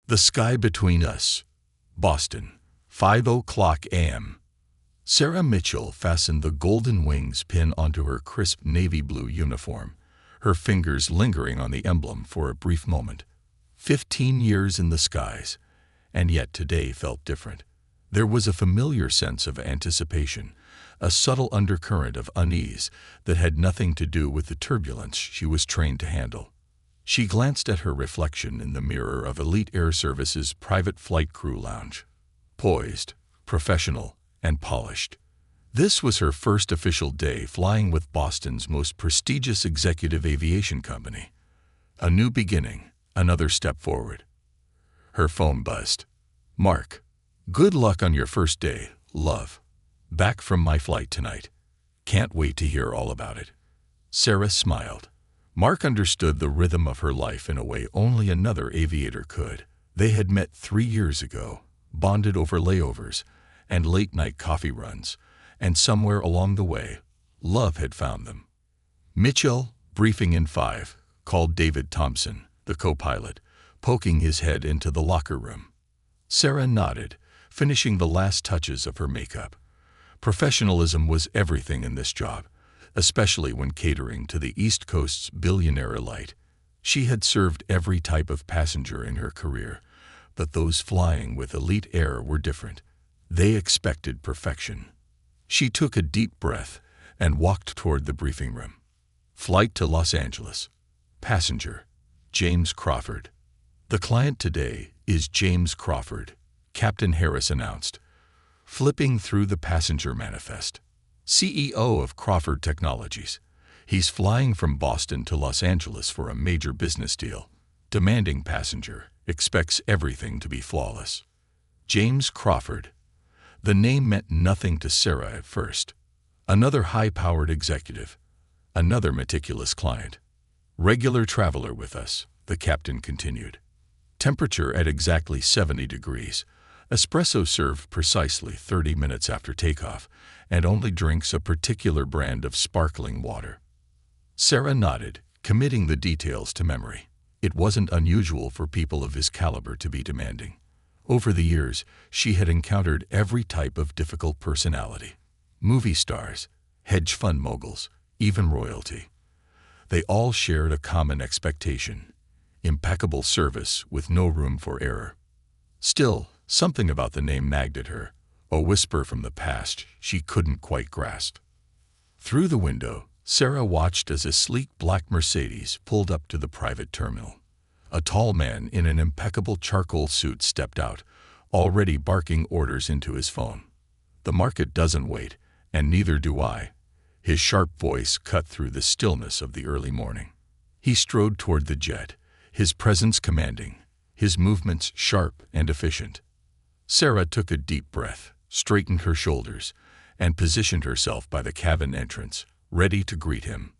The Sky Between Us, Boston, 5:00 a.m. Sarah Mitchell fastened the golden wings pin onto her crisp navy blue uniform, her fingers lingering on the emblem for a brief moment. 15 years in the skies, and yet today felt different. There was a familiar sense of anticipation, a subtle undercurrent of unease that had nothing to do with the turbulence she was trained to handle. She glanced at her reflection in the mirror of Elite Air Service's private flight crew lounge. Poised, professional, and polished. This was her first official day flying with Boston's most prestigious executive aviation company. A new beginning, another step forward. Her phone buzzed. "Mark, good luck on your first day, love. Back from my flight tonight. Can't wait to hear all about it." Sarah smiled. Mark understood the rhythm of her life in a way only another aviator could. They had met 3 years ago, bonded over layovers and late-night coffee runs, and somewhere along the way, love had found them. "Mitchell, briefing in 5, called David Thompson, the co-pilot, poking his head into the locker room. Sarah nodded, finishing the last touches of her makeup. Professionalism was everything in this job, especially when catering to the East Coast's billionaire elite. She had served every type of passenger in her career, but those flying with Elite Air were different. They expected perfection. She took a deep breath and walked toward the briefing room. Flight to Los Angeles. Passenger, James Crawford. "The client today is James Crawford," Captain Harris announced, flipping through the passenger manifest. "CEO of Crawford Technologies. He's flying from Boston to Los Angeles for a major business deal. Demanding passenger, expects everything to be flawless." James Crawford. The name meant nothing to Sarah at first. Another high-powered executive. Another meticulous client. "Regular traveler with us," the captain continued. Temperature at exactly 70 degrees. Espresso served precisely 30 minutes after takeoff, and only drinks a particular brand of sparkling water. Sarah nodded, committing the details to memory. It wasn't unusual for people of his caliber to be demanding. Over the years, she had encountered every type of difficult personality. Movie stars, hedge fund moguls, even royalty. They all shared a common expectation: impeccable service with no room for error. Still, something about the name nagged at her, a whisper from the past she couldn't quite grasp. Through the window, Sarah watched as a sleek black Mercedes pulled up to the private terminal. A tall man in an impeccable charcoal suit stepped out, already barking orders into his phone. "The market doesn't wait, and neither do I." His sharp voice cut through the stillness of the early morning. He strode toward the jet, his presence commanding, his movements sharp and efficient. Sarah took a deep breath, straightened her shoulders, and positioned herself by the cabin entrance, ready to greet him.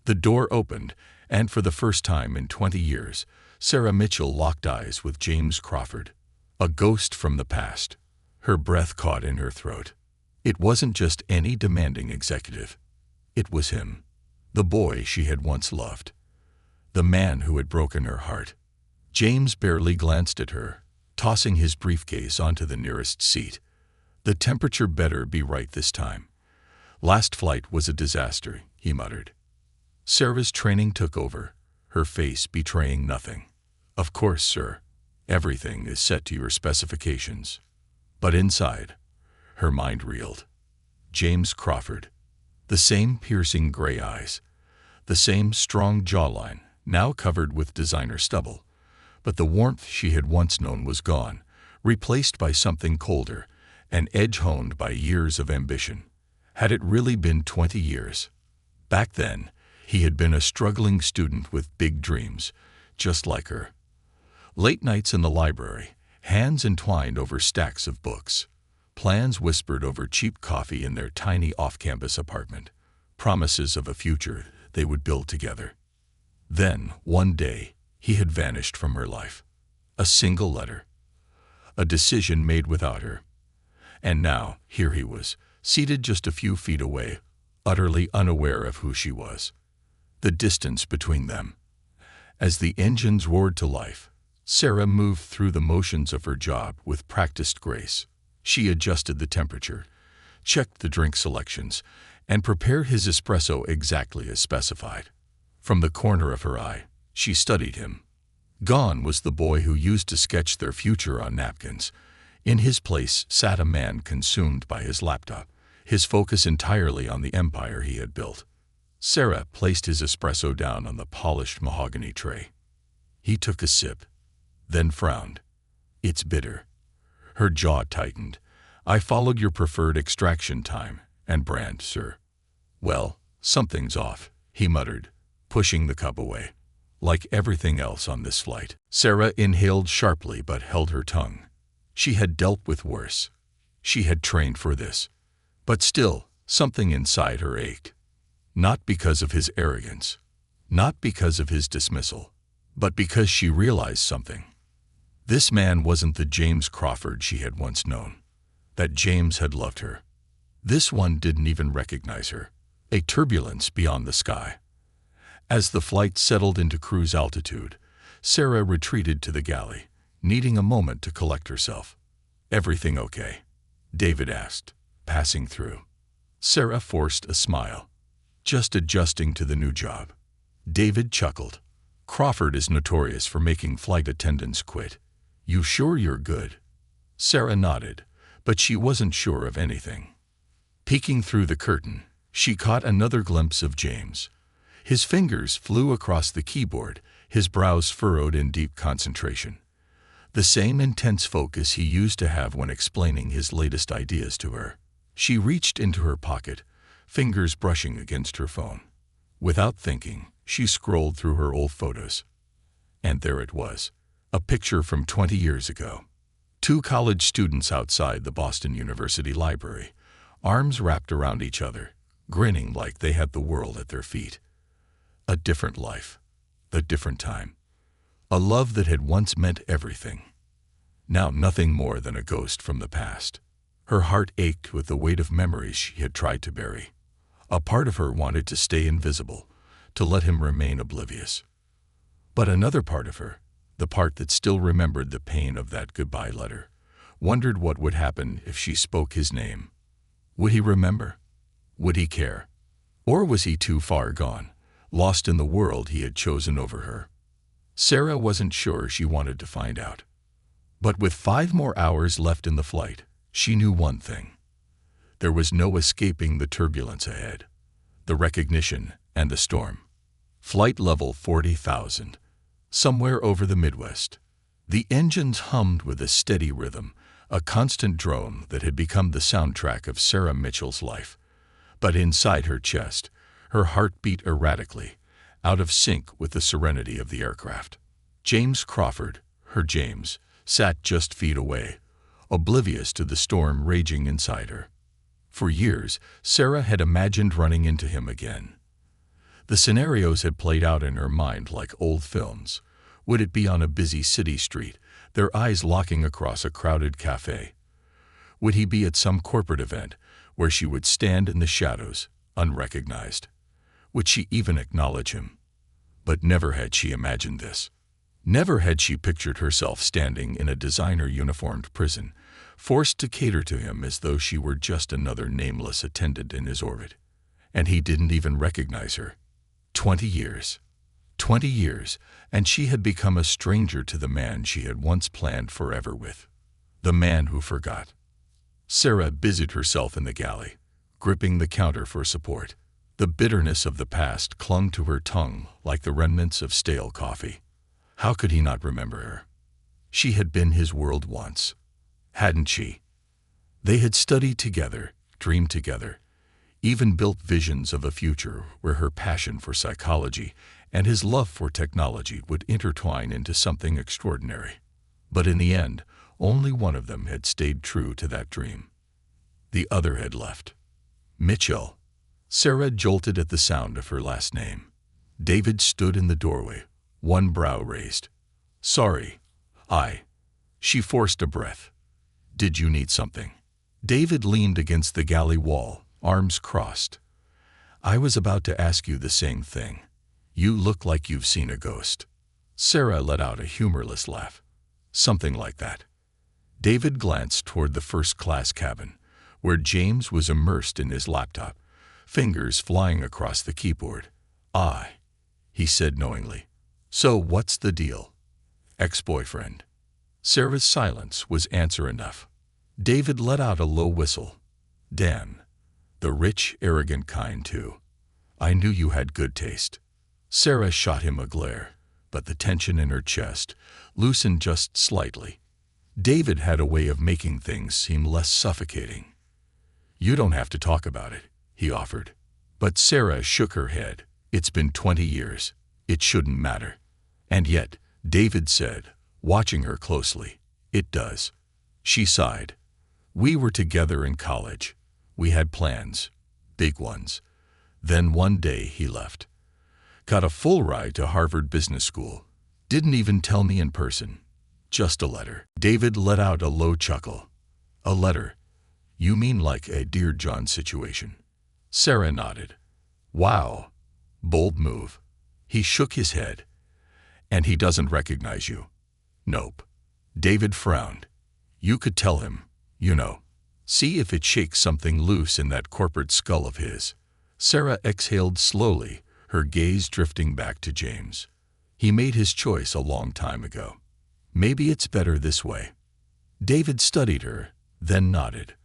The door opened, and for the first time in 20 years, Sarah Mitchell locked eyes with James Crawford. A ghost from the past. Her breath caught in her throat. It wasn't just any demanding executive. It was him, the boy she had once loved, the man who had broken her heart. James barely glanced at her, tossing his briefcase onto the nearest seat. "The temperature better be right this time. Last flight was a disaster," he muttered. Sarah's training took over, her face betraying nothing. "Of course, sir. Everything is set to your specifications." But inside, her mind reeled. James Crawford. The same piercing gray eyes. The same strong jawline, now covered with designer stubble. But the warmth she had once known was gone, replaced by something colder, an edge honed by years of ambition. Had it really been 20 years? Back then, he had been a struggling student with big dreams, just like her. Late nights in the library, hands entwined over stacks of books. Plans whispered over cheap coffee in their tiny off-campus apartment. Promises of a future they would build together. Then, one day, he had vanished from her life. A single letter. A decision made without her. And now, here he was, seated just a few feet away, utterly unaware of who she was. The distance between them. As the engines roared to life, Sarah moved through the motions of her job with practiced grace. She adjusted the temperature, checked the drink selections, and prepared his espresso exactly as specified. From the corner of her eye, she studied him. Gone was the boy who used to sketch their future on napkins. In his place sat a man consumed by his laptop, his focus entirely on the empire he had built. Sarah placed his espresso down on the polished mahogany tray. He took a sip, then frowned. "It's bitter." Her jaw tightened. "I followed your preferred extraction time and brand, sir." "Well, something's off," he muttered, pushing the cup away. "Like everything else on this flight." Sarah inhaled sharply but held her tongue. She had dealt with worse. She had trained for this. But still, something inside her ached. Not because of his arrogance, not because of his dismissal, but because she realized something. This man wasn't the James Crawford she had once known. That James had loved her. This one didn't even recognize her. A turbulence beyond the sky. As the flight settled into cruise altitude, Sarah retreated to the galley, needing a moment to collect herself. "Everything okay?" David asked, passing through. Sarah forced a smile. "Just adjusting to the new job." David chuckled. "Crawford is notorious for making flight attendants quit. You sure you're good?" Sarah nodded, but she wasn't sure of anything. Peeking through the curtain, she caught another glimpse of James. His fingers flew across the keyboard, his brows furrowed in deep concentration. The same intense focus he used to have when explaining his latest ideas to her. She reached into her pocket, fingers brushing against her phone. Without thinking, she scrolled through her old photos. And there it was, a picture from 20 years ago. Two college students outside the Boston University Library, arms wrapped around each other, grinning like they had the world at their feet. A different life, a different time. A love that had once meant everything. Now nothing more than a ghost from the past. Her heart ached with the weight of memories she had tried to bury. A part of her wanted to stay invisible, to let him remain oblivious. But another part of her, the part that still remembered the pain of that goodbye letter, wondered what would happen if she spoke his name. Would he remember? Would he care? Or was he too far gone, lost in the world he had chosen over her? Sarah wasn't sure she wanted to find out. But with 5 more hours left in the flight, she knew one thing. There was no escaping the turbulence ahead, the recognition and the storm. Flight level 40,000, somewhere over the Midwest. The engines hummed with a steady rhythm, a constant drone that had become the soundtrack of Sarah Mitchell's life. But inside her chest, her heart beat erratically, out of sync with the serenity of the aircraft. James Crawford, her James, sat just feet away, oblivious to the storm raging inside her. For years, Sarah had imagined running into him again. The scenarios had played out in her mind like old films. Would it be on a busy city street, their eyes locking across a crowded cafe? Would he be at some corporate event where she would stand in the shadows, unrecognized? Would she even acknowledge him? But never had she imagined this. Never had she pictured herself standing in a designer-uniformed prison, forced to cater to him as though she were just another nameless attendant in his orbit. And he didn't even recognize her. 20 years. 20 years, and she had become a stranger to the man she had once planned forever with. The man who forgot. Sarah busied herself in the galley, gripping the counter for support. The bitterness of the past clung to her tongue like the remnants of stale coffee. How could he not remember her? She had been his world once, hadn't she? They had studied together, dreamed together, even built visions of a future where her passion for psychology and his love for technology would intertwine into something extraordinary. But in the end, only one of them had stayed true to that dream. The other had left. Mitchell. Sarah jolted at the sound of her last name. David stood in the doorway, one brow raised. "Sorry. She forced a breath. "Did you need something?" David leaned against the galley wall, arms crossed. "I was about to ask you the same thing. You look like you've seen a ghost." Sarah let out a humorless laugh. Something like that. David glanced toward the first-class cabin, where James was immersed in his laptop, fingers flying across the keyboard. "Ah," he said knowingly. "So what's the deal?" "Ex-boyfriend." Sarah's silence was answer enough. David let out a low whistle. "Damn. The rich, arrogant kind, too. I knew you had good taste." Sarah shot him a glare, but the tension in her chest loosened just slightly. David had a way of making things seem less suffocating. "You don't have to talk about it," he offered. But Sarah shook her head. "It's been 20 years. It shouldn't matter." "And yet," David said, watching her closely, "it does." She sighed. "We were together in college. We had plans. Big ones. Then one day he left. Got a full ride to Harvard Business School. Didn't even tell me in person. Just a letter." David let out a low chuckle. "A letter? You mean like a Dear John situation?" Sarah nodded. "Wow. Bold move." He shook his head. "And he doesn't recognize you?" "Nope." David frowned. "You could tell him, you know. See if it shakes something loose in that corporate skull of his." Sarah exhaled slowly, her gaze drifting back to James. "He made his choice a long time ago. Maybe it's better this way." David studied her, then nodded.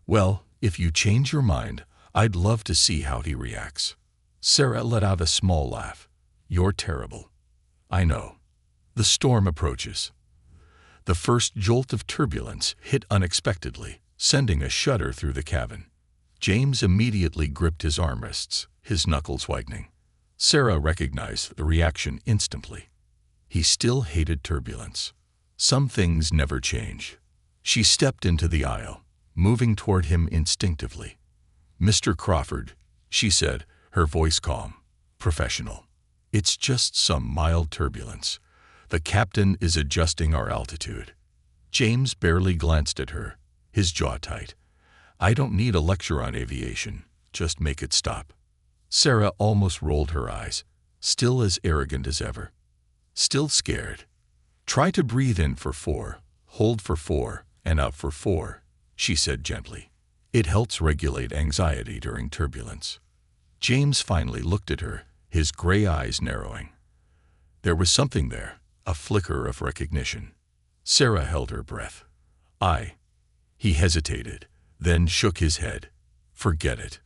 "Well, if you change your mind, I'd love to see how he reacts." Sarah let out a small laugh. "You're terrible." "I know." The storm approaches. The first jolt of turbulence hit unexpectedly, sending a shudder through the cabin. James immediately gripped his armrests, his knuckles whitening. Sarah recognized the reaction instantly. He still hated turbulence. Some things never change. She stepped into the aisle, moving toward him instinctively. "Mr. Crawford," she said, her voice calm, professional. "It's just some mild turbulence. The captain is adjusting our altitude." James barely glanced at her, his jaw tight. "I don't need a lecture on aviation. Just make it stop." Sarah almost rolled her eyes, still as arrogant as ever. "Still scared? Try to breathe in for 4, hold for 4, and out for 4, she said gently. "It helps regulate anxiety during turbulence." James finally looked at her, his gray eyes narrowing. There was something there, a flicker of recognition. Sarah held her breath. He hesitated, then shook his head. "Forget it."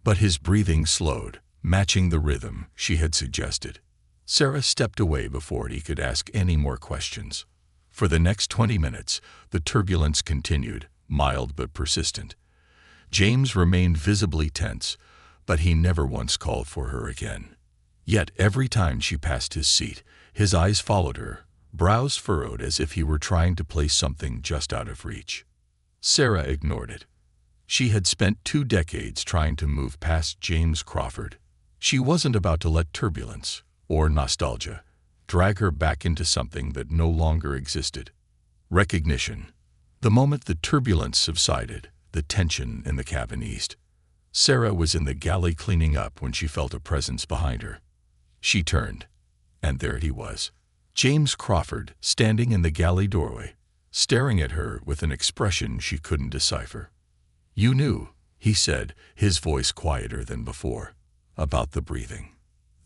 But his breathing slowed, matching the rhythm she had suggested. Sarah stepped away before he could ask any more questions. For the next 20 minutes, the turbulence continued, mild but persistent. James remained visibly tense, but he never once called for her again. Yet every time she passed his seat, his eyes followed her, brows furrowed as if he were trying to place something just out of reach. Sarah ignored it. She had spent 2 decades trying to move past James Crawford. She wasn't about to let turbulence, or nostalgia, drag her back into something that no longer existed. Recognition. The moment the turbulence subsided, the tension in the cabin eased. Sarah was in the galley cleaning up when she felt a presence behind her. She turned, and there he was. James Crawford, standing in the galley doorway, staring at her with an expression she couldn't decipher. "You knew," he said, his voice quieter than before, "about the breathing.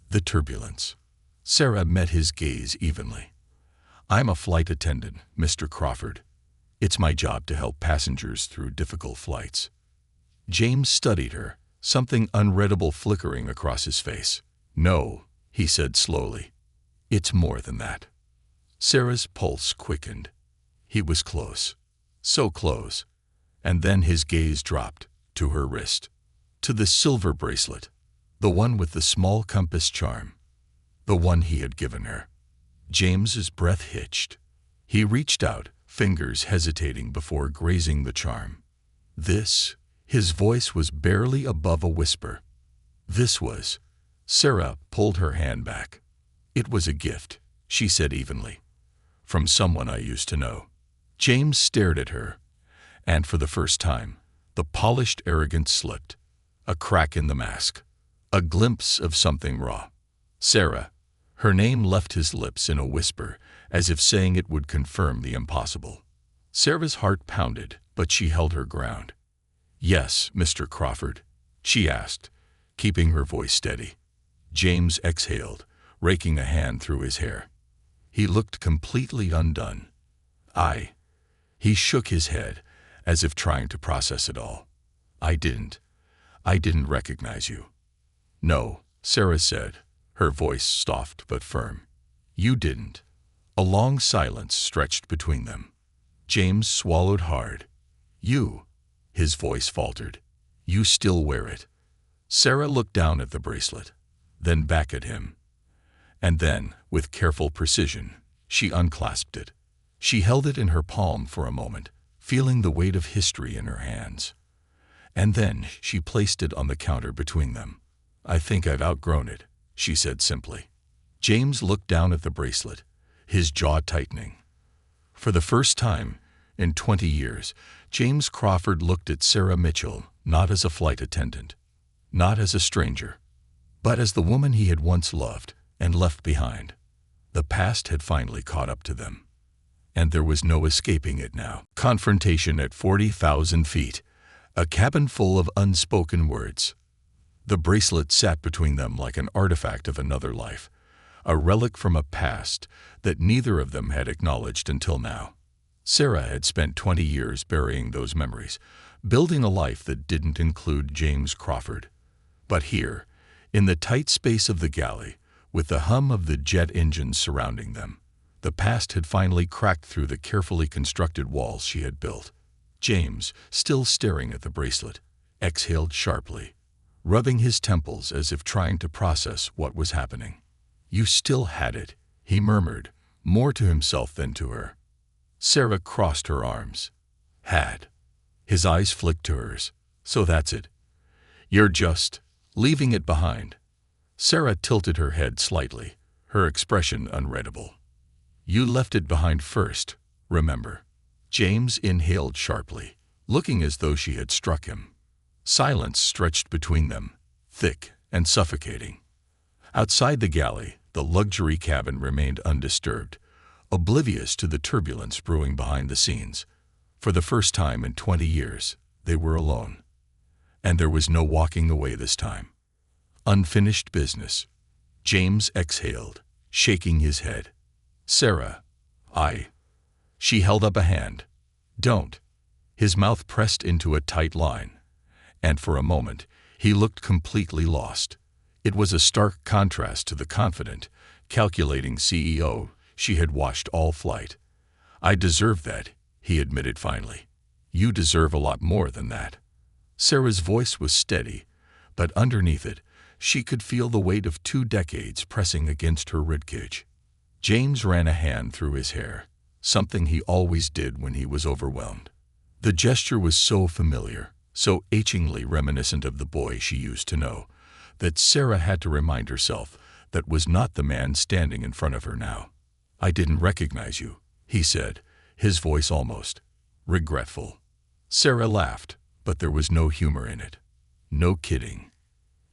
The turbulence." Sarah met his gaze evenly. "I'm a flight attendant, Mr. Crawford. It's my job to help passengers through difficult flights." James studied her, something unreadable flickering across his face. "No," he said slowly. "It's more than that." Sarah's pulse quickened. He was close. So close. And then his gaze dropped to her wrist, to the silver bracelet, the one with the small compass charm, the one he had given her. James's breath hitched. He reached out, fingers hesitating before grazing the charm. This, his voice was barely above a whisper. This was. Sarah pulled her hand back. "It was a gift," she said evenly, "from someone I used to know." James stared at her, and for the first time, the polished arrogance slipped. A crack in the mask. A glimpse of something raw. Sarah, Her name left his lips in a whisper, as if saying it would confirm the impossible. Sarah's heart pounded, but she held her ground. "Yes, Mr. Crawford?" she asked, keeping her voice steady. James exhaled, raking a hand through his hair. He looked completely undone. He shook his head, as if trying to process it all. I didn't recognize you." "No," Sarah said, her voice soft but firm. "You didn't." A long silence stretched between them. James swallowed hard. "You," his voice faltered. "You still wear it." Sarah looked down at the bracelet, then back at him. And then, with careful precision, she unclasped it. She held it in her palm for a moment, feeling the weight of history in her hands. And then she placed it on the counter between them. "I think I've outgrown it," she said simply. James looked down at the bracelet, his jaw tightening. For the first time in 20 years, James Crawford looked at Sarah Mitchell not as a flight attendant, not as a stranger, but as the woman he had once loved and left behind. The past had finally caught up to them, and there was no escaping it now. Confrontation at 40,000 feet, a cabin full of unspoken words. The bracelet sat between them like an artifact of another life, a relic from a past that neither of them had acknowledged until now. Sarah had spent 20 years burying those memories, building a life that didn't include James Crawford. But here, in the tight space of the galley, with the hum of the jet engines surrounding them, the past had finally cracked through the carefully constructed walls she had built. James, still staring at the bracelet, exhaled sharply, rubbing his temples as if trying to process what was happening. "You still had it," he murmured, more to himself than to her. Sarah crossed her arms. "Had." His eyes flicked to hers. "So that's it. You're just leaving it behind." Sarah tilted her head slightly, her expression unreadable. "You left it behind first, remember." James inhaled sharply, looking as though she had struck him. Silence stretched between them, thick and suffocating. Outside the galley, the luxury cabin remained undisturbed, oblivious to the turbulence brewing behind the scenes. For the first time in 20 years, they were alone. And there was no walking away this time. Unfinished business. James exhaled, shaking his head. "Sarah, She held up a hand. "Don't." His mouth pressed into a tight line, and for a moment, he looked completely lost. It was a stark contrast to the confident, calculating CEO she had watched all flight. "I deserve that," he admitted finally. "You deserve a lot more than that." Sarah's voice was steady, but underneath it, she could feel the weight of 2 decades pressing against her ribcage. James ran a hand through his hair, something he always did when he was overwhelmed. The gesture was so familiar, so achingly reminiscent of the boy she used to know, that Sarah had to remind herself that was not the man standing in front of her now. "I didn't recognize you," he said, his voice almost regretful. Sarah laughed, but there was no humor in it. "No kidding."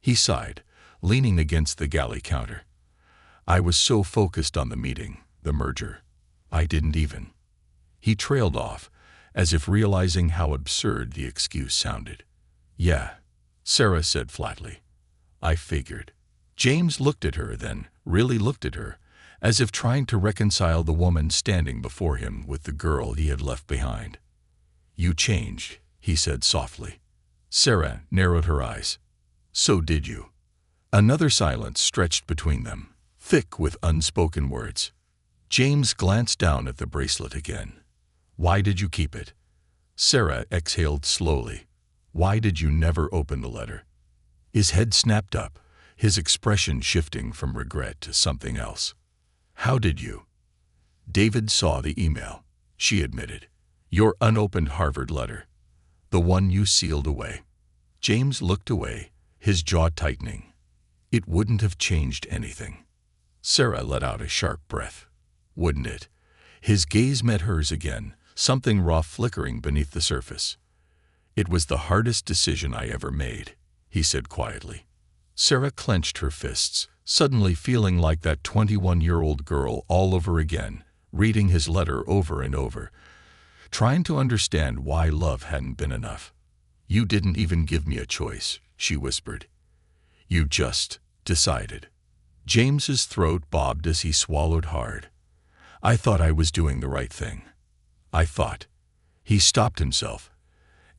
He sighed, leaning against the galley counter. "I was so focused on the meeting, the merger. I didn't even." He trailed off, as if realizing how absurd the excuse sounded. "Yeah," Sarah said flatly. "I figured." James looked at her, then really looked at her, as if trying to reconcile the woman standing before him with the girl he had left behind. "You changed," he said softly. Sarah narrowed her eyes. "So did you." Another silence stretched between them, thick with unspoken words. James glanced down at the bracelet again. "Why did you keep it?" Sarah exhaled slowly. "Why did you never open the letter?" His head snapped up, his expression shifting from regret to something else. "How did you?" "David saw the email," she admitted. "Your unopened Harvard letter. The one you sealed away." James looked away, his jaw tightening. "It wouldn't have changed anything." Sarah let out a sharp breath. "Wouldn't it?" His gaze met hers again, something raw flickering beneath the surface. "It was the hardest decision I ever made," he said quietly. Sarah clenched her fists, suddenly feeling like that 21-year-old girl all over again, reading his letter over and over, trying to understand why love hadn't been enough. "You didn't even give me a choice," she whispered. "You just decided." James's throat bobbed as he swallowed hard. "I thought I was doing the right thing. I thought." He stopped himself,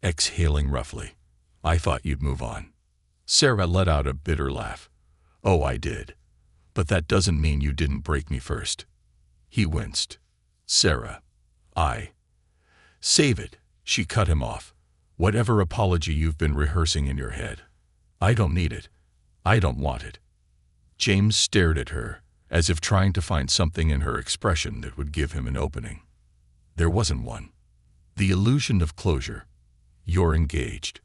exhaling roughly. "I thought you'd move on." Sarah let out a bitter laugh. "Oh, I did. But that doesn't mean you didn't break me first." He winced. "Sarah, Save it," she cut him off. "Whatever apology you've been rehearsing in your head. I don't need it. I don't want it." James stared at her, as if trying to find something in her expression that would give him an opening. There wasn't one. The illusion of closure. "You're engaged."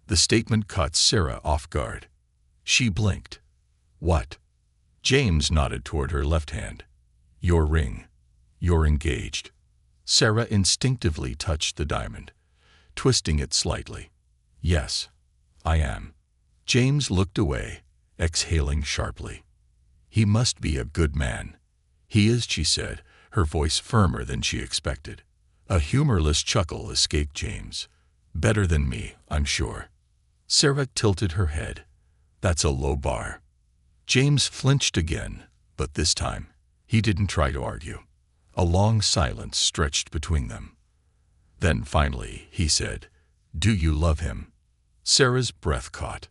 The statement caught Sarah off guard. She blinked. "What?" James nodded toward her left hand. "Your ring. You're engaged." Sarah instinctively touched the diamond, twisting it slightly. "Yes, I am." James looked away, exhaling sharply. "He must be a good man." "He is," she said, her voice firmer than she expected. A humorless chuckle escaped James. "Better than me, I'm sure." Sarah tilted her head. "That's a low bar." James flinched again, but this time, he didn't try to argue. A long silence stretched between them. Then finally, he said, "Do you love him?" Sarah's breath caught.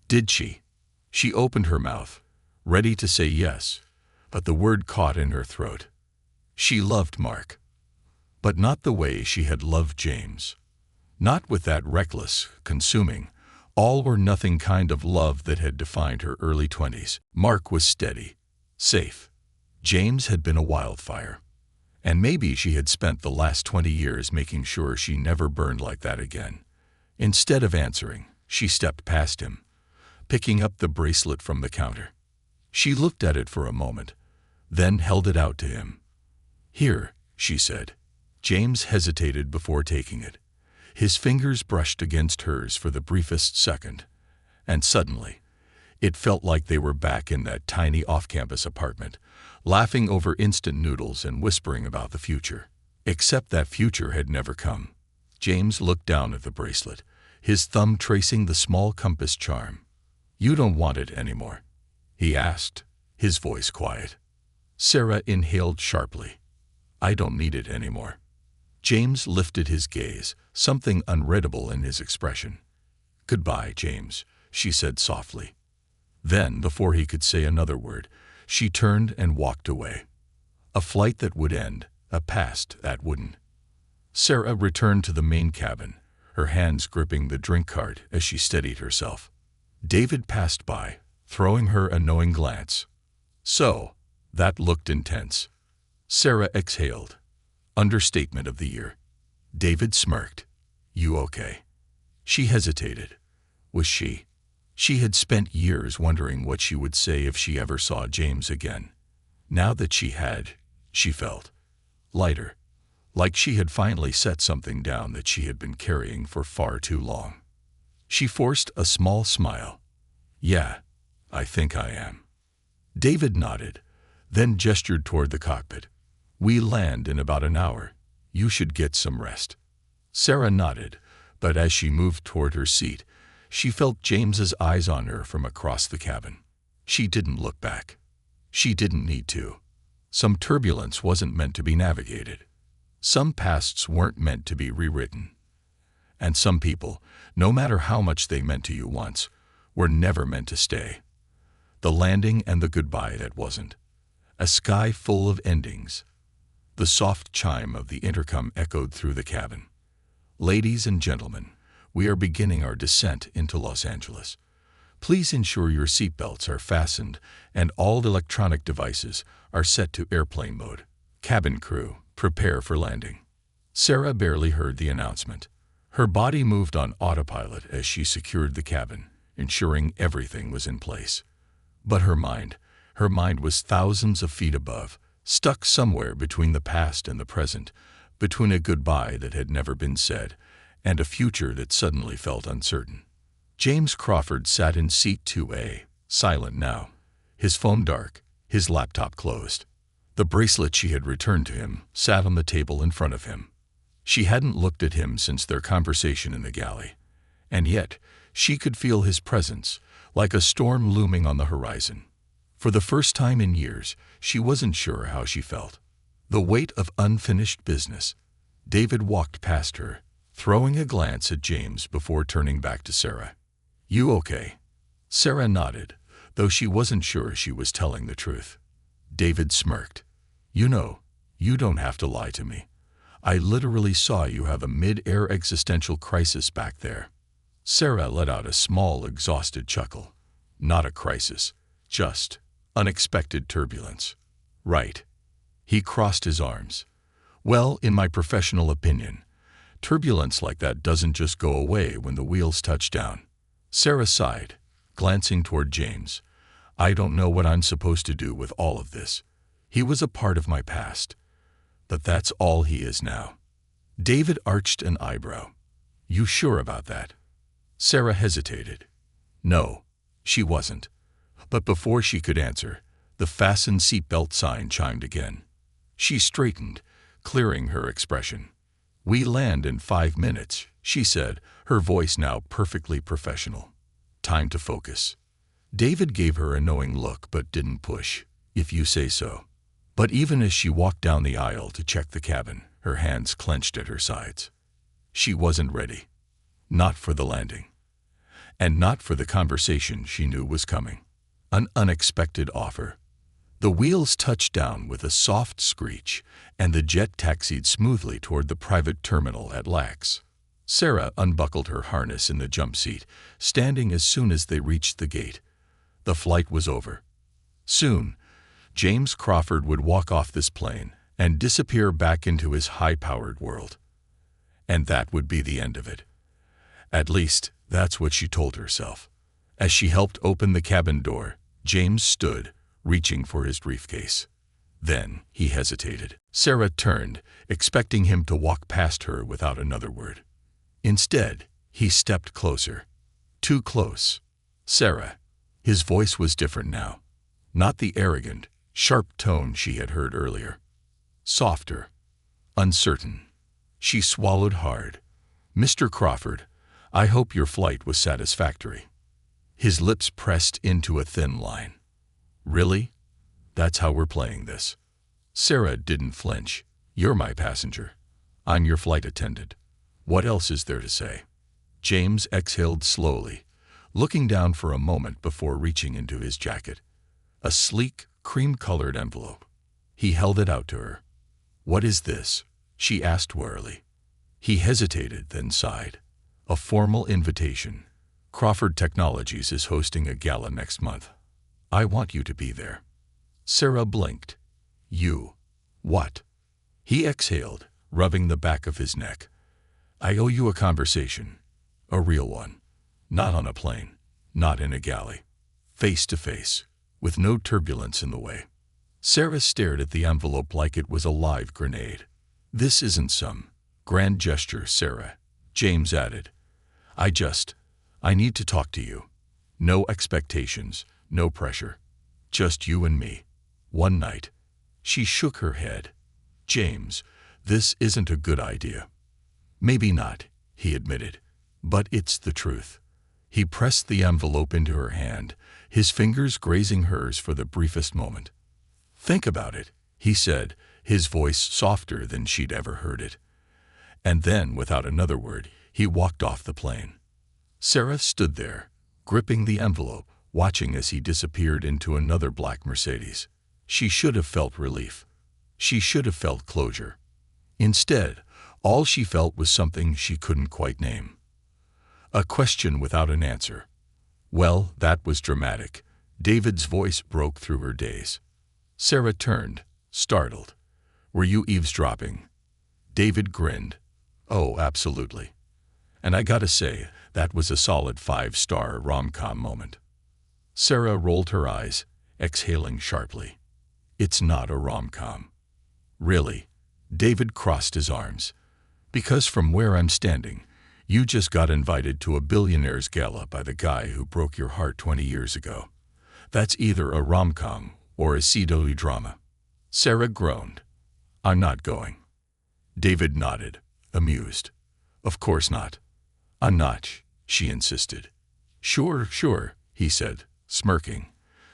Did she? She opened her mouth, ready to say yes, but the word caught in her throat. She loved Mark, but not the way she had loved James. Not with that reckless, consuming, all-or-nothing kind of love that had defined her early 20s. Mark was steady, safe. James had been a wildfire. And maybe she had spent the last 20 years making sure she never burned like that again. Instead of answering, she stepped past him, picking up the bracelet from the counter. She looked at it for a moment, then held it out to him. "Here," she said. James hesitated before taking it. His fingers brushed against hers for the briefest second, and suddenly, it felt like they were back in that tiny off-campus apartment, laughing over instant noodles and whispering about the future. Except that future had never come. James looked down at the bracelet, his thumb tracing the small compass charm. "You don't want it anymore?" he asked, his voice quiet. Sarah inhaled sharply. "I don't need it anymore." James lifted his gaze, something unreadable in his expression. "Goodbye, James," she said softly. Then, before he could say another word, she turned and walked away. A flight that would end, a past that wouldn't. Sarah returned to the main cabin, her hands gripping the drink cart as she steadied herself. David passed by, throwing her a knowing glance. "So, that looked intense." Sarah exhaled. Understatement of the year. David smirked. "You okay?" She hesitated. Was she? She had spent years wondering what she would say if she ever saw James again. Now that she had, she felt lighter, like she had finally set something down that she had been carrying for far too long. She forced a small smile. "Yeah, I think I am." David nodded, then gestured toward the cockpit. "We land in about an hour. You should get some rest." Sarah nodded, but as she moved toward her seat, she felt James's eyes on her from across the cabin. She didn't look back. She didn't need to. Some turbulence wasn't meant to be navigated. Some pasts weren't meant to be rewritten. And some people, no matter how much they meant to you once, were never meant to stay. The landing and the goodbye that wasn't. A sky full of endings. The soft chime of the intercom echoed through the cabin. "Ladies and gentlemen, we are beginning our descent into Los Angeles. Please ensure your seatbelts are fastened and all electronic devices are set to airplane mode. Cabin crew, prepare for landing." Sarah barely heard the announcement. Her body moved on autopilot as she secured the cabin, ensuring everything was in place. But her mind was thousands of feet above, stuck somewhere between the past and the present, between a goodbye that had never been said and a future that suddenly felt uncertain. James Crawford sat in seat 2A, silent now, his phone dark, his laptop closed. The bracelet she had returned to him sat on the table in front of him. She hadn't looked at him since their conversation in the galley, and yet she could feel his presence, like a storm looming on the horizon. For the first time in years, she wasn't sure how she felt. The weight of unfinished business. David walked past her, throwing a glance at James before turning back to Sarah. "You okay?" Sarah nodded, though she wasn't sure she was telling the truth. David smirked. "You know, you don't have to lie to me. I literally saw you have a mid-air existential crisis back there." Sarah let out a small, exhausted chuckle. "Not a crisis, just unexpected turbulence." "Right." He crossed his arms. "Well, in my professional opinion, turbulence like that doesn't just go away when the wheels touch down." Sarah sighed, glancing toward James. "I don't know what I'm supposed to do with all of this. He was a part of my past, but that's all he is now." David arched an eyebrow. "You sure about that?" Sarah hesitated. No, she wasn't. But before she could answer, the fasten seatbelt sign chimed again. She straightened, clearing her expression. "We land in 5 minutes," she said, her voice now perfectly professional. "Time to focus." David gave her a knowing look but didn't push. "If you say so." But even as she walked down the aisle to check the cabin, her hands clenched at her sides. She wasn't ready. Not for the landing. And not for the conversation she knew was coming. An unexpected offer. The wheels touched down with a soft screech, and the jet taxied smoothly toward the private terminal at Lax. Sarah unbuckled her harness in the jump seat, standing as soon as they reached the gate. The flight was over. Soon, James Crawford would walk off this plane and disappear back into his high-powered world. And that would be the end of it. At least, that's what she told herself. As she helped open the cabin door, James stood, reaching for his briefcase. Then he hesitated. Sarah turned, expecting him to walk past her without another word. Instead, he stepped closer. Too close. "Sarah." His voice was different now. Not the arrogant, sharp tone she had heard earlier. Softer. Uncertain. She swallowed hard. "Mr. Crawford, I hope your flight was satisfactory." His lips pressed into a thin line. "Really? That's how we're playing this?" Sarah didn't flinch. "You're my passenger. I'm your flight attendant. What else is there to say?" James exhaled slowly, looking down for a moment before reaching into his jacket. A sleek, cream-colored envelope. He held it out to her. "What is this?" she asked warily. He hesitated, then sighed. "A formal invitation. Crawford Technologies is hosting a gala next month. I want you to be there." Sarah blinked. "You? What?" He exhaled, rubbing the back of his neck. "I owe you a conversation. A real one. Not on a plane. Not in a galley. Face to face, with no turbulence in the way." Sarah stared at the envelope like it was a live grenade. "This isn't some grand gesture, Sarah," James added. I need to talk to you. No expectations, no pressure. Just you and me. One night." She shook her head. "James, this isn't a good idea." "Maybe not," he admitted, "but it's the truth." He pressed the envelope into her hand, his fingers grazing hers for the briefest moment. "Think about it," he said, his voice softer than she'd ever heard it. And then, without another word, he walked off the plane. Sarah stood there, gripping the envelope, watching as he disappeared into another black Mercedes. She should have felt relief. She should have felt closure. Instead, all she felt was something she couldn't quite name. A question without an answer. Well, that was dramatic. David's voice broke through her daze. Sarah turned, startled. "Were you eavesdropping?" David grinned. "Oh, absolutely. And I gotta say, that was a solid 5-star rom-com moment." Sarah rolled her eyes, exhaling sharply. "It's not a rom-com." "Really?" David crossed his arms. "Because from where I'm standing, you just got invited to a billionaire's gala by the guy who broke your heart 20 years ago. That's either a rom-com or a CW drama. Sarah groaned. I'm not going. David nodded, amused. Of course not. I'm not, she insisted. Sure, he said, smirking.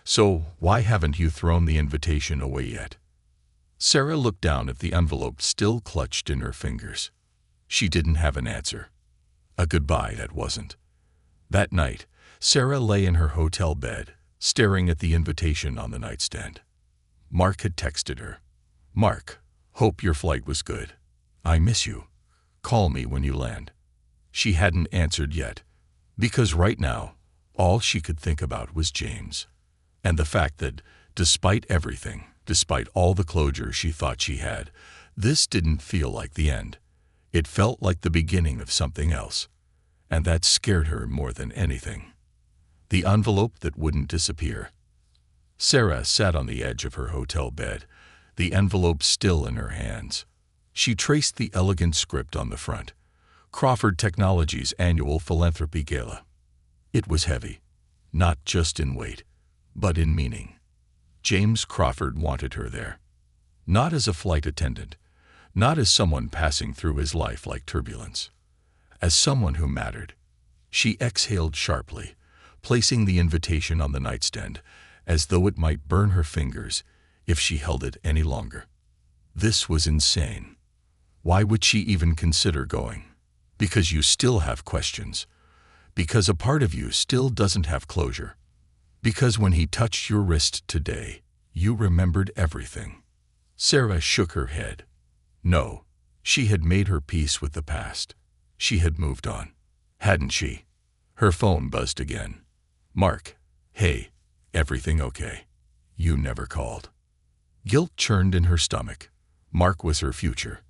So why haven't you thrown the invitation away yet? Sarah looked down at the envelope still clutched in her fingers. She didn't have an answer. A goodbye, that wasn't. That night, Sarah lay in her hotel bed, staring at the invitation on the nightstand. Mark had texted her. Mark, hope your flight was good. I miss you. Call me when you land. She hadn't answered yet, because right now, all she could think about was James. And the fact that, despite everything, despite all the closure she thought she had, this didn't feel like the end. It felt like the beginning of something else. And that scared her more than anything. The envelope that wouldn't disappear. Sarah sat on the edge of her hotel bed, the envelope still in her hands. She traced the elegant script on the front. Crawford Technologies' annual philanthropy gala. It was heavy, not just in weight, but in meaning. James Crawford wanted her there. Not as a flight attendant, not as someone passing through his life like turbulence. As someone who mattered. She exhaled sharply, placing the invitation on the nightstand, as though it might burn her fingers if she held it any longer. This was insane. Why would she even consider going? Because you still have questions. Because a part of you still doesn't have closure. Because when he touched your wrist today, you remembered everything. Sarah shook her head. No, she had made her peace with the past. She had moved on. Hadn't she? Her phone buzzed again. Mark, hey, everything okay? You never called. Guilt churned in her stomach. Mark was her future.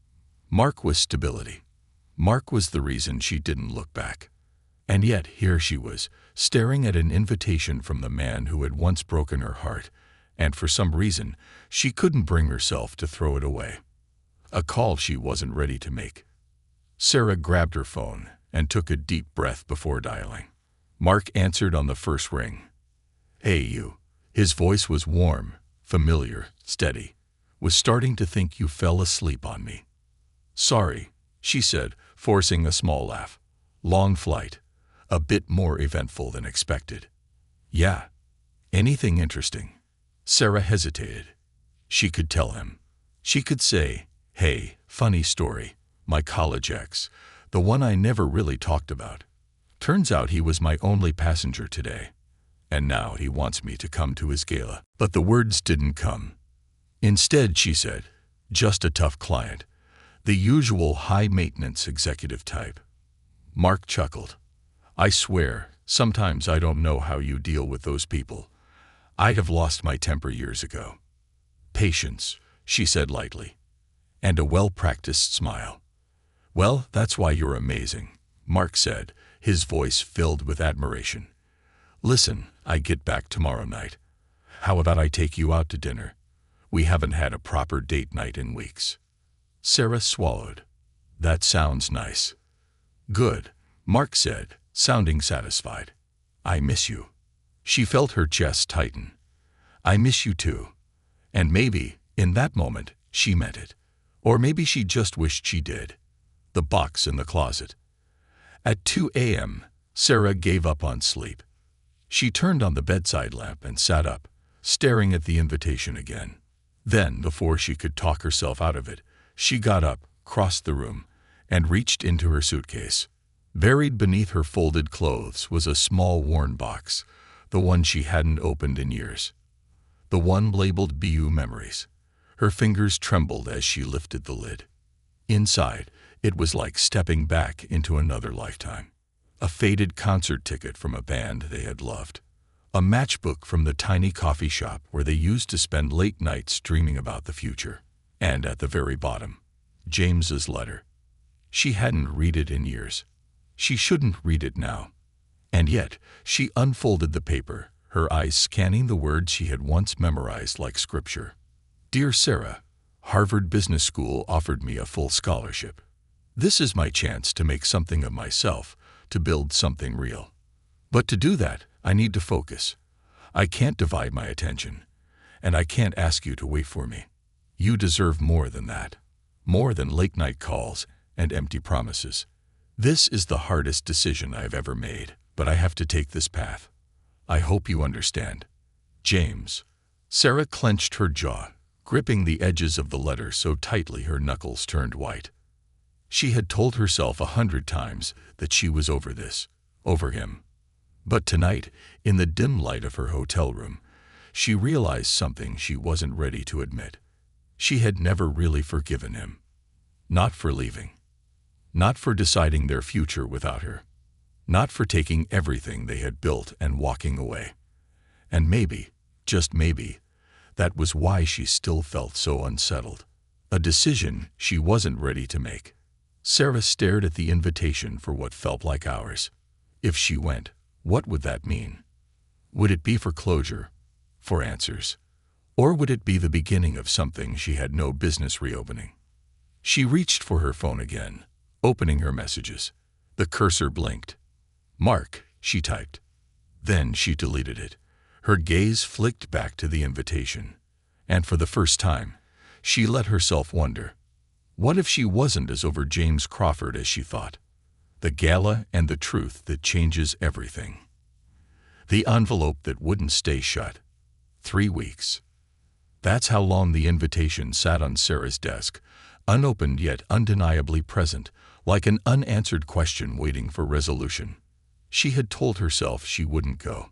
Mark was stability. Mark was the reason she didn't look back. And yet here she was, staring at an invitation from the man who had once broken her heart, and for some reason, she couldn't bring herself to throw it away. A call she wasn't ready to make. Sarah grabbed her phone and took a deep breath before dialing. Mark answered on the first ring. Hey, you. His voice was warm, familiar, steady. Was starting to think you fell asleep on me. Sorry, she said, forcing a small laugh. Long flight. A bit more eventful than expected. Yeah. Anything interesting? Sarah hesitated. She could tell him. She could say, hey, funny story. My college ex. The one I never really talked about. Turns out he was my only passenger today. And now he wants me to come to his gala. But the words didn't come. Instead, she said, just a tough client. The usual high-maintenance executive type. Mark chuckled. I swear, sometimes I don't know how you deal with those people. I'd have lost my temper years ago. Patience, she said lightly. And a well-practiced smile. Well, that's why you're amazing, Mark said, his voice filled with admiration. Listen, I get back tomorrow night. How about I take you out to dinner? We haven't had a proper date night in weeks. Sarah swallowed. That sounds nice. Good, Mark said, sounding satisfied. I miss you. She felt her chest tighten. I miss you too. And maybe, in that moment, she meant it. Or maybe she just wished she did. The box in the closet. At 2 a.m., Sarah gave up on sleep. She turned on the bedside lamp and sat up, staring at the invitation again. Then, before she could talk herself out of it, she got up, crossed the room, and reached into her suitcase. Buried beneath her folded clothes was a small worn box, the one she hadn't opened in years. The one labeled BU Memories. Her fingers trembled as she lifted the lid. Inside, it was like stepping back into another lifetime. A faded concert ticket from a band they had loved. A matchbook from the tiny coffee shop where they used to spend late nights dreaming about the future. And at the very bottom, James's letter. She hadn't read it in years. She shouldn't read it now. And yet, she unfolded the paper, her eyes scanning the words she had once memorized like scripture. Dear Sarah, Harvard Business School offered me a full scholarship. This is my chance to make something of myself, to build something real. But to do that, I need to focus. I can't divide my attention, and I can't ask you to wait for me. You deserve more than that. More than late-night calls and empty promises. This is the hardest decision I've ever made, but I have to take this path. I hope you understand. James. Sarah clenched her jaw, gripping the edges of the letter so tightly her knuckles turned white. She had told herself 100 times that she was over this, over him. But tonight, in the dim light of her hotel room, she realized something she wasn't ready to admit. She had never really forgiven him. Not for leaving. Not for deciding their future without her. Not for taking everything they had built and walking away. And maybe, just maybe, that was why she still felt so unsettled. A decision she wasn't ready to make. Sarah stared at the invitation for what felt like hours. If she went, what would that mean? Would it be for closure? For answers? Or would it be the beginning of something she had no business reopening? She reached for her phone again, opening her messages. The cursor blinked. Mark, she typed. Then she deleted it. Her gaze flicked back to the invitation. And for the first time, she let herself wonder. What if she wasn't as over James Crawford as she thought? The gala and the truth that changes everything. The envelope that wouldn't stay shut. 3 weeks. That's how long the invitation sat on Sarah's desk, unopened yet undeniably present, like an unanswered question waiting for resolution. She had told herself she wouldn't go.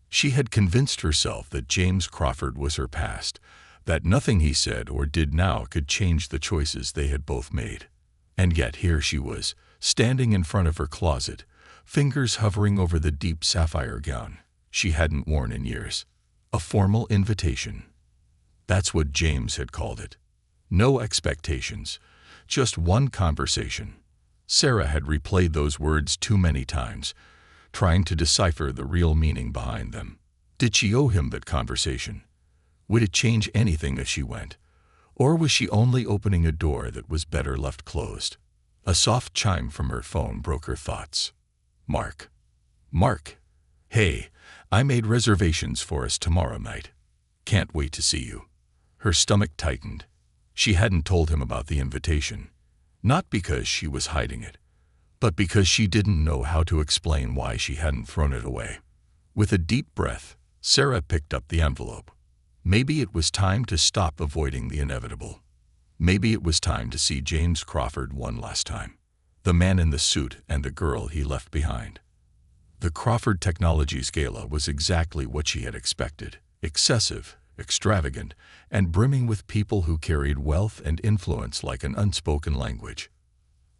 She had convinced herself that James Crawford was her past, that nothing he said or did now could change the choices they had both made. And yet here she was, standing in front of her closet, fingers hovering over the deep sapphire gown she hadn't worn in years. A formal invitation. That's what James had called it. No expectations, just one conversation. Sarah had replayed those words too many times, trying to decipher the real meaning behind them. Did she owe him that conversation? Would it change anything if she went? Or was she only opening a door that was better left closed? A soft chime from her phone broke her thoughts. Mark. Mark. Hey, I made reservations for us tomorrow night. Can't wait to see you. Her stomach tightened. She hadn't told him about the invitation. Not because she was hiding it, but because she didn't know how to explain why she hadn't thrown it away. With a deep breath, Sarah picked up the envelope. Maybe it was time to stop avoiding the inevitable. Maybe it was time to see James Crawford one last time. The man in the suit and the girl he left behind. The Crawford Technologies Gala was exactly what she had expected. Excessive, extravagant, and brimming with people who carried wealth and influence like an unspoken language.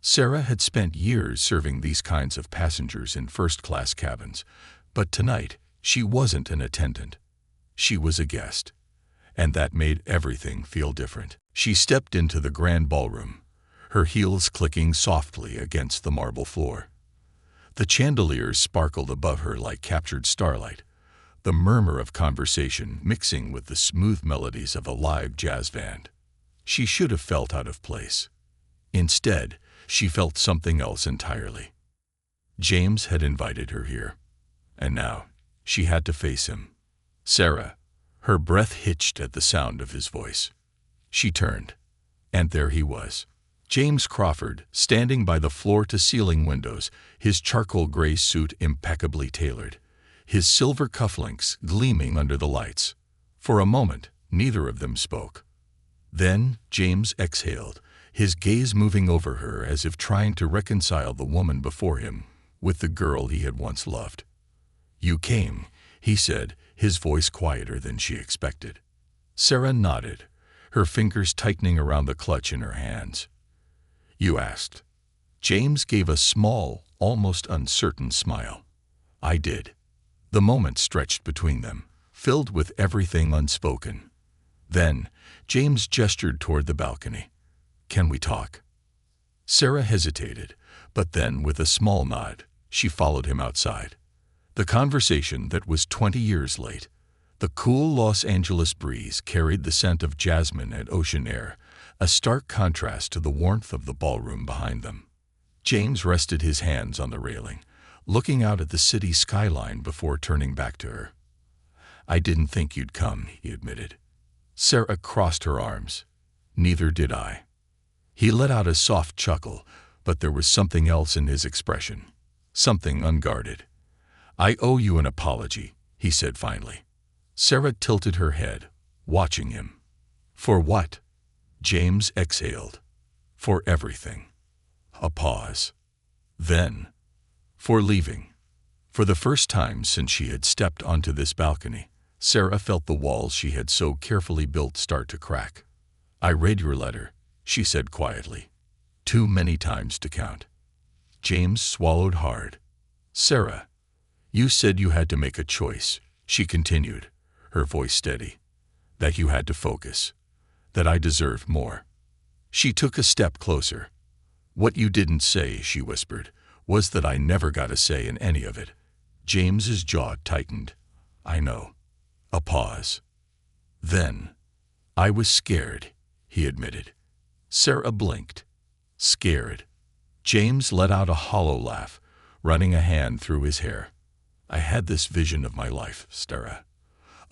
Sarah had spent years serving these kinds of passengers in first-class cabins, but tonight she wasn't an attendant. She was a guest, and that made everything feel different. She stepped into the grand ballroom, her heels clicking softly against the marble floor. The chandeliers sparkled above her like captured starlight, the murmur of conversation mixing with the smooth melodies of a live jazz band. She should have felt out of place. Instead, she felt something else entirely. James had invited her here, and now she had to face him. Sarah, her breath hitched at the sound of his voice. She turned, and there he was. James Crawford, standing by the floor-to-ceiling windows, his charcoal gray suit impeccably tailored, his silver cufflinks gleaming under the lights. For a moment, neither of them spoke. Then James exhaled, his gaze moving over her as if trying to reconcile the woman before him with the girl he had once loved. "You came," he said, his voice quieter than she expected. Sarah nodded, her fingers tightening around the clutch in her hands. "You asked." James gave a small, almost uncertain smile. "I did." The moment stretched between them, filled with everything unspoken. Then, James gestured toward the balcony. "Can we talk?" Sarah hesitated, but then, with a small nod, she followed him outside. The conversation that was 20 years late. The cool Los Angeles breeze carried the scent of jasmine and ocean air, a stark contrast to the warmth of the ballroom behind them. James rested his hands on the railing, looking out at the city skyline before turning back to her. "I didn't think you'd come," he admitted. Sarah crossed her arms. "Neither did I." He let out a soft chuckle, but there was something else in his expression, something unguarded. "I owe you an apology," he said finally. Sarah tilted her head, watching him. "For what?" James exhaled. "For everything." A pause. Then, "For leaving." For the first time since she had stepped onto this balcony, Sarah felt the walls she had so carefully built start to crack. "I read your letter," she said quietly. "Too many times to count." James swallowed hard. "Sarah, you said you had to make a choice," she continued, her voice steady. "That you had to focus. That I deserved more." She took a step closer. "What you didn't say," she whispered, "was that I never got a say in any of it." James's jaw tightened. "I know." A pause. Then, "I was scared," he admitted. Sarah blinked. "Scared?" James let out a hollow laugh, running a hand through his hair. "I had this vision of my life, Sarah,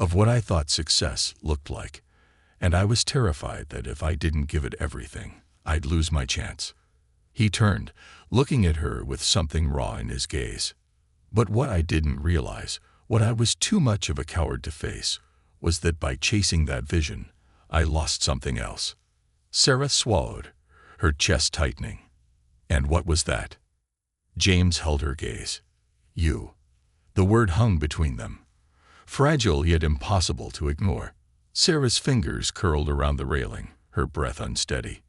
of what I thought success looked like, and I was terrified that if I didn't give it everything, I'd lose my chance." He turned, looking at her with something raw in his gaze. "But what I didn't realize, what I was too much of a coward to face, was that by chasing that vision, I lost something else." Sarah swallowed, her chest tightening. "And what was that?" James held her gaze. "You." The word hung between them, fragile yet impossible to ignore. Sarah's fingers curled around the railing, her breath unsteady.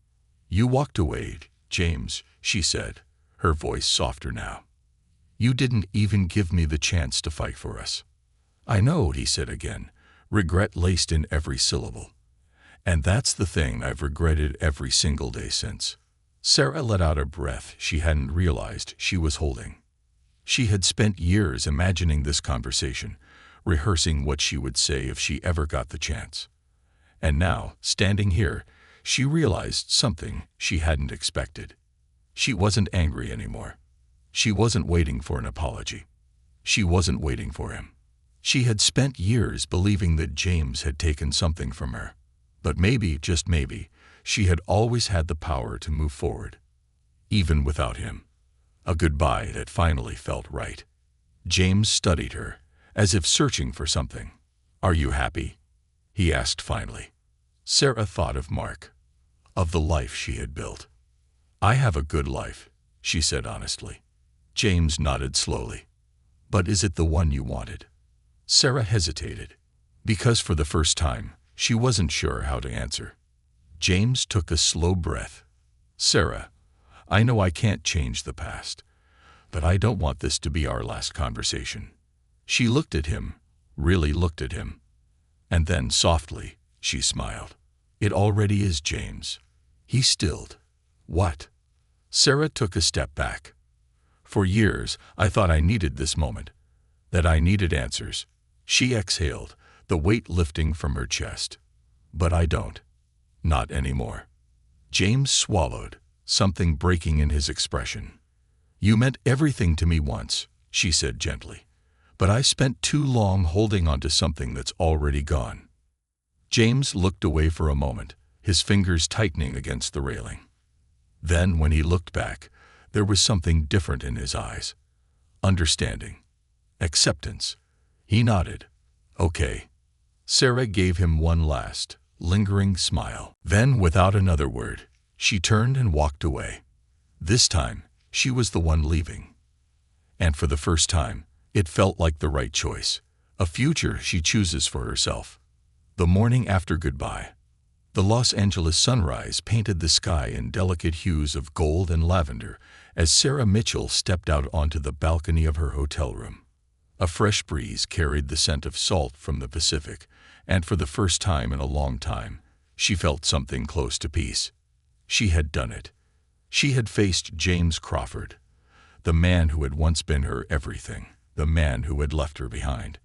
"You walked away, James," she said, her voice softer now. "You didn't even give me the chance to fight for us." "I know," he said again, regret laced in every syllable. "And that's the thing I've regretted every single day since." Sarah let out a breath she hadn't realized she was holding. She had spent years imagining this conversation, rehearsing what she would say if she ever got the chance. And now, standing here, she realized something she hadn't expected. She wasn't angry anymore. She wasn't waiting for an apology. She wasn't waiting for him. She had spent years believing that James had taken something from her. But maybe, just maybe, she had always had the power to move forward, even without him. A goodbye that finally felt right. James studied her, as if searching for something. "Are you happy?" he asked finally. Sarah thought of Mark, of the life she had built. "I have a good life," she said honestly. James nodded slowly. "But is it the one you wanted?" Sarah hesitated, because for the first time, she wasn't sure how to answer. James took a slow breath. "Sarah, I know I can't change the past, but I don't want this to be our last conversation." She looked at him, really looked at him. And then, softly, she smiled. "It already is, James." He stilled. "What?" Sarah took a step back. "For years, I thought I needed this moment, that I needed answers." She exhaled, the weight lifting from her chest. "But I don't. Not anymore." James swallowed, something breaking in his expression. "You meant everything to me once," she said gently. "But I spent too long holding on to something that's already gone." James looked away for a moment, his fingers tightening against the railing. Then, when he looked back, there was something different in his eyes. Understanding. Acceptance. He nodded. "Okay." Sarah gave him one last, lingering smile. Then, without another word, she turned and walked away. This time, she was the one leaving. And for the first time, it felt like the right choice, a future she chooses for herself. The morning after goodbye. The Los Angeles sunrise painted the sky in delicate hues of gold and lavender as Sarah Mitchell stepped out onto the balcony of her hotel room. A fresh breeze carried the scent of salt from the Pacific, and for the first time in a long time, she felt something close to peace. She had done it. She had faced James Crawford, the man who had once been her everything, the man who had left her behind.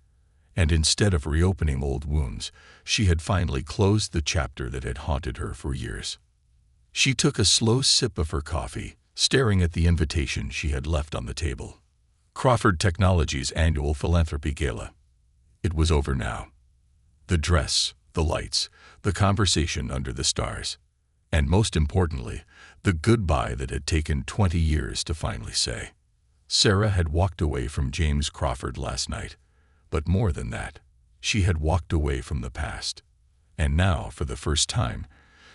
And instead of reopening old wounds, she had finally closed the chapter that had haunted her for years. She took a slow sip of her coffee, staring at the invitation she had left on the table. Crawford Technologies' annual philanthropy gala. It was over now. The dress, the lights, the conversation under the stars. And most importantly, the goodbye that had taken 20 years to finally say. Sarah had walked away from James Crawford last night, but more than that, she had walked away from the past. And now, for the first time,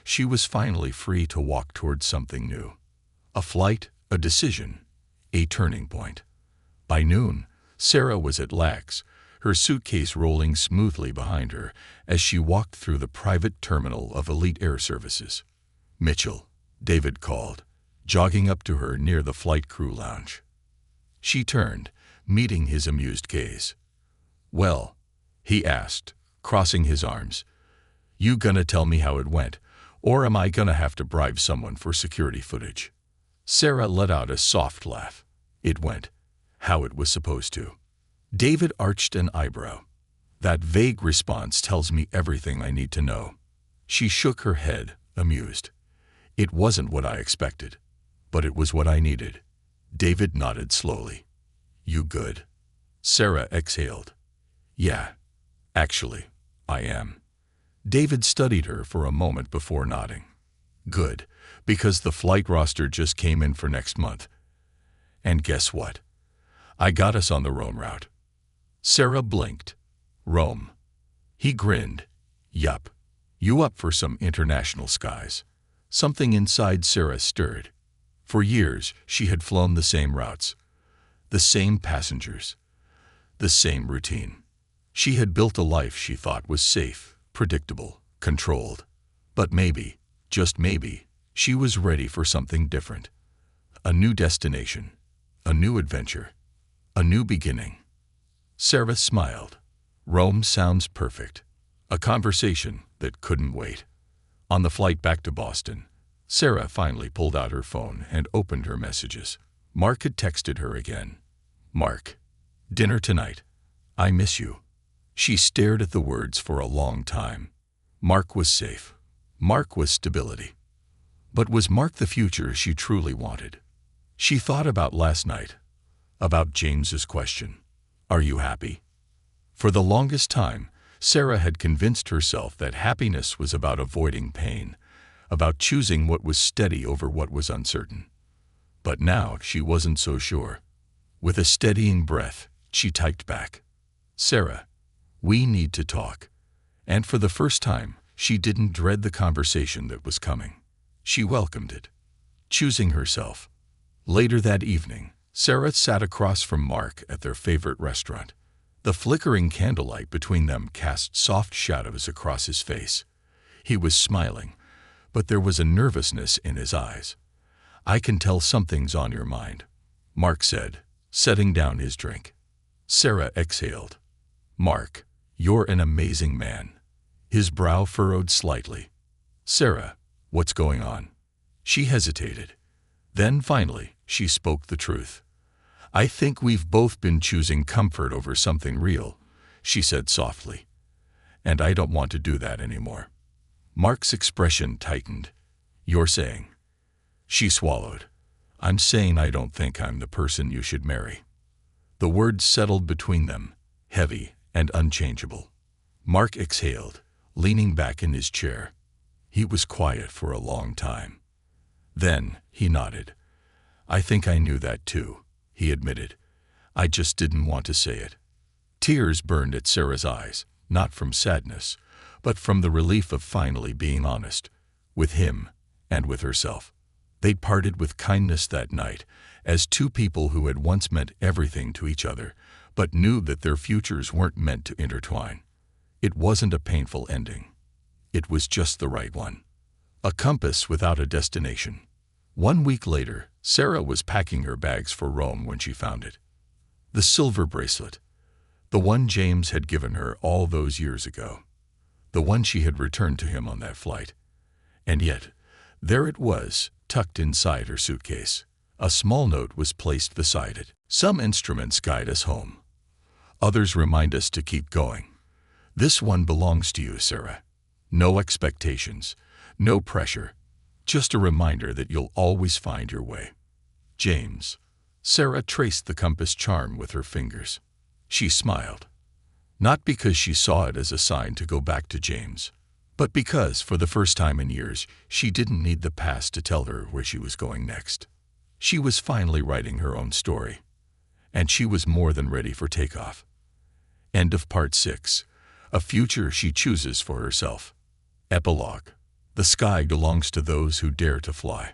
she was finally free to walk towards something new. A flight, a decision, a turning point. By noon, Sarah was at Lax, her suitcase rolling smoothly behind her as she walked through the private terminal of Elite Air Services. "Mitchell," David called, jogging up to her near the flight crew lounge. She turned, meeting his amused gaze. "Well," he asked, crossing his arms, "you gonna tell me how it went, or am I gonna have to bribe someone for security footage?" Sarah let out a soft laugh. "It went how it was supposed to." David arched an eyebrow. "That vague response tells me everything I need to know." She shook her head, amused. "It wasn't what I expected, but it was what I needed." David nodded slowly. "You good?" Sarah exhaled. "Yeah, actually, I am." David studied her for a moment before nodding. "Good, because the flight roster just came in for next month. And guess what? I got us on the Rome route." Sarah blinked. "Rome?" He grinned. "Yup. You up for some international skies?" Something inside Sarah stirred. For years, she had flown the same routes, the same passengers, the same routine. She had built a life she thought was safe, predictable, controlled. But maybe, just maybe, she was ready for something different. A new destination, a new adventure, a new beginning. Sarah smiled. Rome sounds perfect. A conversation that couldn't wait. On the flight back to Boston, Sarah finally pulled out her phone and opened her messages. Mark had texted her again. "Mark, dinner tonight. I miss you." She stared at the words for a long time. Mark was safe. Mark was stability. But was Mark the future she truly wanted? She thought about last night, about James's question. "Are you happy?" For the longest time, Sarah had convinced herself that happiness was about avoiding pain, about choosing what was steady over what was uncertain. But now she wasn't so sure. With a steadying breath, she typed back, "Sarah, we need to talk." And for the first time, she didn't dread the conversation that was coming. She welcomed it, choosing herself. Later that evening, Sarah sat across from Mark at their favorite restaurant. The flickering candlelight between them cast soft shadows across his face. He was smiling, but there was a nervousness in his eyes. "I can tell something's on your mind," Mark said, setting down his drink. Sarah exhaled. "Mark, you're an amazing man." His brow furrowed slightly. "Sarah, what's going on?" She hesitated. Then finally, she spoke the truth. "I think we've both been choosing comfort over something real," she said softly. "And I don't want to do that anymore." Mark's expression tightened. "You're saying?" She swallowed. "I'm saying I don't think I'm the person you should marry." The words settled between them, heavy and unchangeable. Mark exhaled, leaning back in his chair. He was quiet for a long time. Then he nodded. "I think I knew that too," he admitted. "I just didn't want to say it." Tears burned at Sarah's eyes, not from sadness, but from the relief of finally being honest, with him and with herself. They'd parted with kindness that night, as two people who had once meant everything to each other, but knew that their futures weren't meant to intertwine. It wasn't a painful ending. It was just the right one. A compass without a destination. 1 week later, Sarah was packing her bags for Rome when she found it. The silver bracelet. The one James had given her all those years ago. The one she had returned to him on that flight. And yet, there it was, tucked inside her suitcase. A small note was placed beside it. "Some instruments guide us home. Others remind us to keep going. This one belongs to you, Sarah. No expectations, no pressure, just a reminder that you'll always find your way. James." Sarah traced the compass charm with her fingers. She smiled. Not because she saw it as a sign to go back to James, but because, for the first time in years, she didn't need the past to tell her where she was going next. She was finally writing her own story, and she was more than ready for takeoff. End of Part 6. A future she chooses for herself. Epilogue. The sky belongs to those who dare to fly.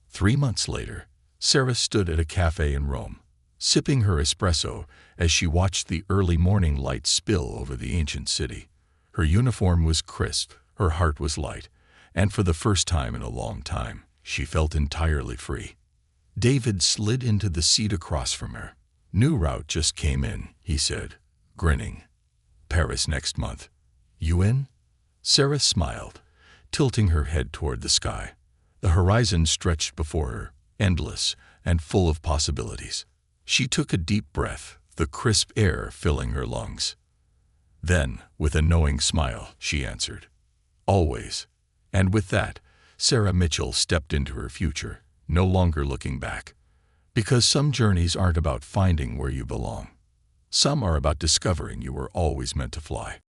3 months later, Sarah stood at a cafe in Rome, sipping her espresso as she watched the early morning light spill over the ancient city. Her uniform was crisp, her heart was light, and for the first time in a long time, she felt entirely free. David slid into the seat across from her. "New route just came in," he said, grinning. "Paris next month. You in?" Sarah smiled, tilting her head toward the sky. The horizon stretched before her, endless and full of possibilities. She took a deep breath, the crisp air filling her lungs. Then, with a knowing smile, she answered, "Always." And with that, Sarah Mitchell stepped into her future, no longer looking back. Because some journeys aren't about finding where you belong. Some are about discovering you were always meant to fly.